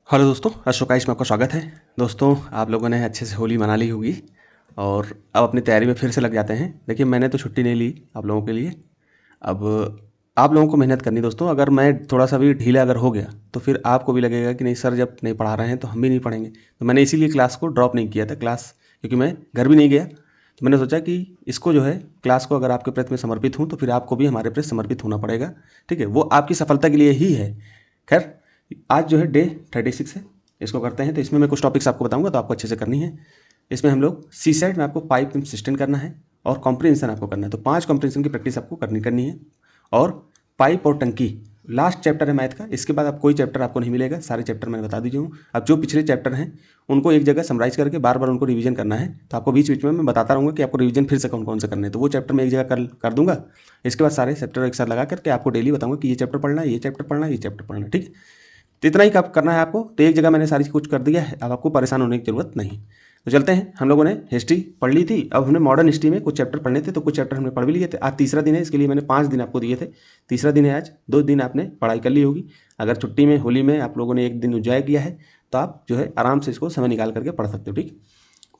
Hello दोस्तों, अशोकाइश में आपका स्वागत है। दोस्तों, आप लोगों ने अच्छे से होली मना ली होगी और अब अपनी तैयारी में फिर से लग जाते हैं। देखिए, मैंने तो छुट्टी नहीं ली आप लोगों के लिए। अब आप लोगों को मेहनत करनी दोस्तों। अगर मैं थोड़ा सा भी ढीला अगर हो गया तो फिर आपको भी लगेगा कि नहीं सर, जब नहीं पढ़ा रहे हैं तो हम भी नहीं पढ़ेंगे। तो मैंने इसीलिए क्लास को ड्रॉप नहीं किया था क्लास, क्योंकि मैं घर भी नहीं गया। तो मैंने सोचा कि इसको जो है क्लास को अगर आपके प्रति में समर्पित हूँ तो फिर आपको भी हमारे प्रति समर्पित होना पड़ेगा। ठीक है, वो आपकी सफलता के लिए ही है। खैर, आज जो है डे 36 है, इसको करते हैं। तो इसमें मैं कुछ टॉपिक्स आपको बताऊंगा, तो आपको अच्छे से करनी है। इसमें हम लोग सी सेट में आपको पाइप सिस्टम करना है और कॉम्प्रिहेंशन आपको करना है। तो 5 कॉम्प्रिहेंशन की प्रैक्टिस आपको करनी है। और पाइप और टंकी लास्ट चैप्टर है मैथ का। इसके बाद आप कोई चैप्टर आपको नहीं मिलेगा, सारे चैप्टर मैंने बता दीजिए हूँ। अब जो पिछले चैप्टर हैं उनको एक जगह समराइज करके बार बार उनको रिवीजन करना है। तो आपको बीच बीच में मैं बताता रहूँगा कि आपको रिवीजन फिर से कौन कौन से करने हैं। तो वो चैप्टर मैं एक जगह कर दूंगा। इसके बाद सारे चैप्टर एक साथ लगा करके आपको डेली बताऊंगा कि ये चैप्टर पढ़ना है, ये चैप्टर पढ़ना है, ये चैप्टर पढ़ना है। ठीक है, तो इतना ही करना है आपको। तो एक जगह मैंने सारी कुछ कर दिया है, अब आपको परेशान होने की जरूरत नहीं। तो चलते हैं। हम लोगों ने हिस्ट्री पढ़ ली थी, अब हमने मॉडर्न हिस्ट्री में कुछ चैप्टर पढ़ने थे, तो कुछ चैप्टर हमने पढ़ भी लिए थे। आज तीसरा दिन है, इसके लिए मैंने 5 दिन आपको दिए थे। तीसरा दिन है आज। 2 दिन आपने पढ़ाई कर ली होगी। अगर छुट्टी में होली में आप लोगों ने एक दिन एंजॉय किया है तो आप जो है आराम से इसको समय निकाल करके पढ़ सकते हो। ठीक,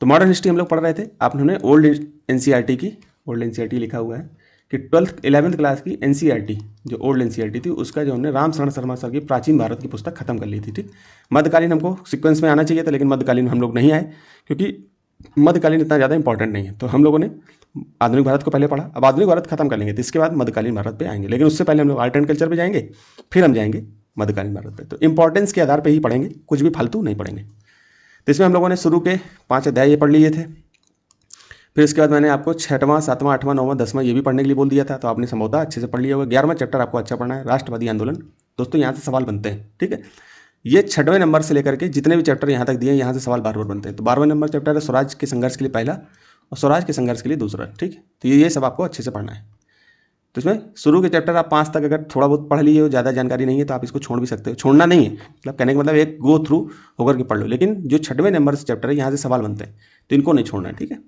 तो मॉडर्न हिस्ट्री हम लोग पढ़ रहे थे। आपने ओल्ड एनसीईआरटी की, ओल्ड एनसीईआरटी लिखा हुआ है कि 12th 11th क्लास की एनसीईआरटी, जो ओल्ड एनसीईआरटी थी, उसका जो हमने राम शरण शर्मा सर की प्राचीन भारत की पुस्तक खत्म कर ली थी। ठीक, मध्यकालीन हमको सीक्वेंस में आना चाहिए था, लेकिन मध्यकालीन हम लोग नहीं आए, क्योंकि मध्यकालीन इतना ज़्यादा इंपॉर्टेंट नहीं है। तो हम लोगों ने आधुनिक भारत को पहले पढ़ा, अब आधुनिक भारत खत्म कर लेंगे, तो इसके बाद मध्यकालीन भारत पे आएंगे। लेकिन उससे पहले हम लोग आर्ट एंड कल्चर पे जाएंगे, फिर हम जाएंगे मध्यकालीन भारत पे। तो इंपॉर्टेंस के आधार पर ही पढ़ेंगे, कुछ भी फालतू नहीं पढ़ेंगे। तो इसमें हम लोगों ने शुरू के 5 अध्याय ये पढ़ लिए थे। फिर इसके बाद मैंने आपको 6वां 7वां 8वां 9वां 10वां ये भी पढ़ने के लिए बोल दिया था, तो आपने संभवतः अच्छे से पढ़ लिया होगा। 11वां चैप्टर आपको अच्छा पढ़ना है, राष्ट्रवादी आंदोलन। दोस्तों, यहाँ से सवाल बनते हैं। ठीक है, ये 6वें नंबर से लेकर के जितने भी चैप्टर यहाँ तक दिए हैं, यहाँ से सवाल बार बार बनते हैं। तो 12वें नंबर चैप्टर है स्वराज के संघर्ष के लिए पहला और स्वराज के संघर्ष के लिए दूसरा। ठीक है, तो ये सब आपको अच्छे से पढ़ना है। तो इसमें शुरू के चैप्टर आप 5 तक अगर थोड़ा बहुत पढ़ लिए हो, ज़्यादा जानकारी नहीं है तो आप इसको छोड़ भी सकते हो। छोड़ना नहीं है, मतलब कहने का मतलब एक गो थ्रू होकर के पढ़ लो। लेकिन जो 6वें नंबर से चैप्टर है, यहाँ से सवाल बनते हैं, तो इनको नहीं छोड़ना है। ठीक है,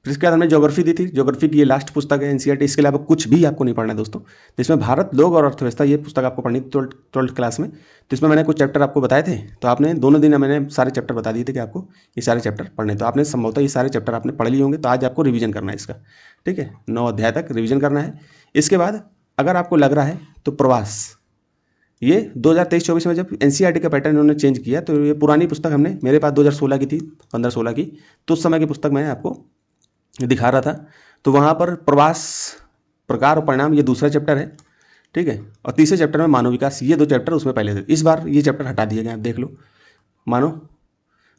फिर इसके बाद हमने ज्योग्राफी दी थी। ज्योग्राफी की ये लास्ट पुस्तक है एनसीईआरटी। इसके अलावा कुछ भी आपको नहीं पढ़ना है दोस्तों। तो इसमें भारत, लोग और अर्थव्यवस्था, ये पुस्तक आपको पढ़नी थी 12th क्लास में। तो इसमें मैंने कुछ चैप्टर आपको बताए थे, तो आपने दोनों दिन मैंने सारे चैप्टर बता दिए थे कि आपको ये सारे चैप्टर पढ़ने। तो आपने संभवतः ये सारे चैप्टर आपने पढ़ लिए होंगे। तो आज आपको रिवीजन करना है इसका। ठीक है, 9 अध्याय तक रिवीजन करना है। इसके बाद अगर आपको लग रहा है तो प्रवास, ये 2023-24 में जब एनसीईआरटी का पैटर्न उन्होंने चेंज किया, तो ये पुरानी पुस्तक हमने, मेरे पास 2016 की थी, 15-16 की, तो उस समय की पुस्तक मैं आपको दिखा रहा था। तो वहाँ पर प्रवास, प्रकार और परिणाम, ये दूसरा चैप्टर है। ठीक है, और तीसरे चैप्टर में मानव विकास, ये 2 चैप्टर उसमें पहले थे। इस बार ये चैप्टर हटा दिए गए, आप देख लो। मानव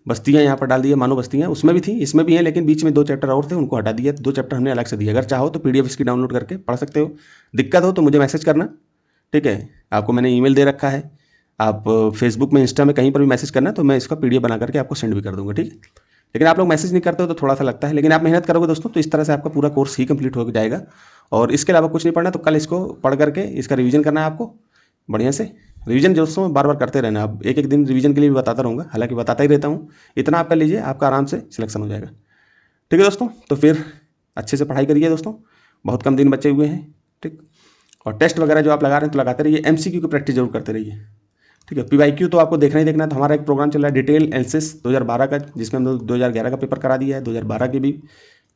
बस्तियाँ यहाँ पर डाल दिए, मानव बस्तियाँ उसमें भी थी, इसमें भी हैं, लेकिन बीच में 2 चैप्टर और थे, उनको हटा दिया। 2 चैप्टर हमने अलग से दिए। अगर चाहो तो पीडीएफ इसकी डाउनलोड करके पढ़ सकते हो। दिक्कत हो तो मुझे मैसेज करना। ठीक है, आपको मैंने ईमेल दे रखा है, आप फेसबुक में, इंस्टा में, कहीं पर भी मैसेज करना, तो मैं इसका पीडीएफ बना करके आपको सेंड भी कर दूंगा। ठीक है, लेकिन आप लोग मैसेज नहीं करते हो तो थोड़ा सा लगता है, लेकिन आप मेहनत करोगे दोस्तों तो इस तरह से आपका पूरा कोर्स ही कंप्लीट हो जाएगा। और इसके अलावा कुछ नहीं पढ़ना। तो कल इसको पढ़ करके इसका रिवीजन करना है आपको बढ़िया से। रिवीजन दोस्तों बार बार करते रहना। अब एक एक दिन रिवीजन के लिए भी बताता रहूँगा, हालांकि बताता ही रहता हूँ। इतना आप कर लीजिए, आपका आराम से सिलेक्शन हो जाएगा। ठीक है दोस्तों, तो फिर अच्छे से पढ़ाई करिए दोस्तों, बहुत कम दिन बचे हुए हैं। ठीक, और टेस्ट वगैरह जो आप लगा रहे हैं तो लगाते रहिए। एमसीक्यू की प्रैक्टिस जरूर करते रहिए। ठीक है, पीवाईक्यू तो आपको देखना ही देखना है। तो हमारा एक प्रोग्राम चल रहा है डिटेल एनालिसिस 2012 का, जिसमें हम 2011 का पेपर करा दिया है, 2012 के भी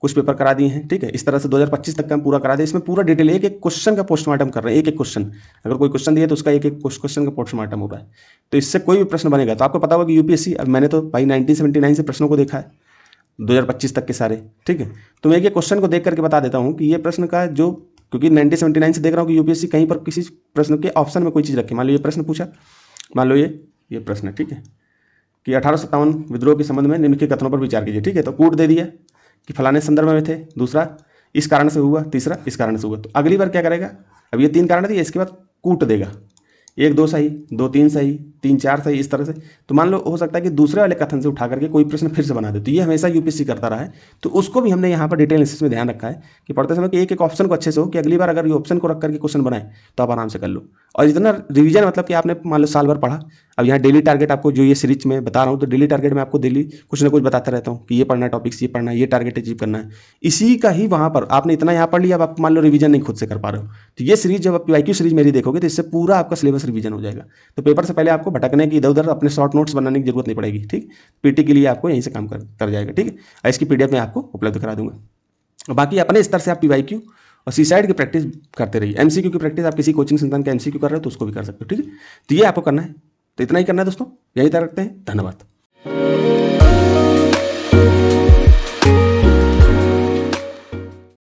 कुछ पेपर करा दिए हैं। ठीक है, इस तरह से 2025 तक का हम पूरा करा दिया। इसमें पूरा डिटेल, एक एक क्वेश्चन का पोस्टमार्टम कर रहे हैं। एक एक क्वेश्चन, अगर कोई क्वेश्चन दिया तो उसका एक एक क्वेश्चन का पोस्टमार्टम हो रहा है। तो इससे कोई भी प्रश्न बनेगा तो आपको पता होगा कि यूपीएससी, अब मैंने तो भाई 1979 से प्रश्नों को देखा है 2025 तक के सारे। ठीक है, तो मैं एक क्वेश्चन को देख करके बता देता हूँ कि ये प्रश्न का जो, क्योंकि 1979 से देख रहा हूँ कि यूपीएससी कहीं पर किसी प्रश्न के ऑप्शन में कोई चीज़ रखी। मान लो ये प्रश्न पूछा, मान लो ये प्रश्न है। ठीक है, कि 1857 विद्रोह के संबंध में निम्नलिखित कथनों पर विचार कीजिए। ठीक है, तो कूट दे दिया कि फलाने संदर्भ में थे, दूसरा इस कारण से हुआ, तीसरा इस कारण से हुआ। तो अगली बार क्या करेगा, अब ये 3 कारण दिए, इसके बाद कूट देगा, 1 2 सही, 2 3 सही, 3 4 सही, इस तरह से। तो मान लो हो सकता है कि दूसरे वाले कथन से उठा करके कोई प्रश्न फिर से बना दे। तो ये हमेशा यूपीएससी करता रहा है। तो उसको भी हमने यहाँ पर डिटेल एनालिसिस में ध्यान रखा है कि पढ़ते समय कि एक एक ऑप्शन को अच्छे से हो, कि अगली बार अगर ये ऑप्शन को रख करके क्वेश्चन बनाए तो आप आराम से कर लो। और जितना रिवीजन, मतलब कि आपने मान लो साल भर पढ़ा, अब यहाँ डेली टारगेट आपको जो ये सीरीज में बता रहा हूँ, तो डेली टारगेट में आपको डेली कुछ ना कुछ बताता रहता हूँ कि ये पढ़ना है, टॉपिक्स ये पढ़ना है, ये टारगेट अचीव करना है। इसी का ही वहाँ पर आपने इतना यहाँ पढ़ लिया, अब आप मान लो रिवीजन नहीं खुद से कर पा रहे हो, तो ये सीरीज जब आप पीवाईक्यू सीरीज मेरी देखोगे तो इससे पूरा आपका सिलेबस रिवीजन हो जाएगा। तो पेपर से पहले आपको भटकने की, इधर उधर अपने शॉर्ट नोट्स बनाने की जरूरत नहीं पड़ेगी। ठीक, पीटी के लिए आपको यहीं से काम कर जाएगा। ठीक है, और इसकी पीडीएफ मैं आपको उपलब्ध करा दूंगा। बाकी अपने स्तर से आप पीवाईक्यू और सीसाइड की प्रैक्टिस करते रहिए। एमसीक्यू की प्रैक्टिस आप किसी कोचिंग संस्थान का एमसीक्यू कर रहे हो तो उसको भी कर सकते हो। ठीक है, तो ये आपको करना है, तो इतना ही करना है दोस्तों, यही तक रखते हैं। धन्यवाद।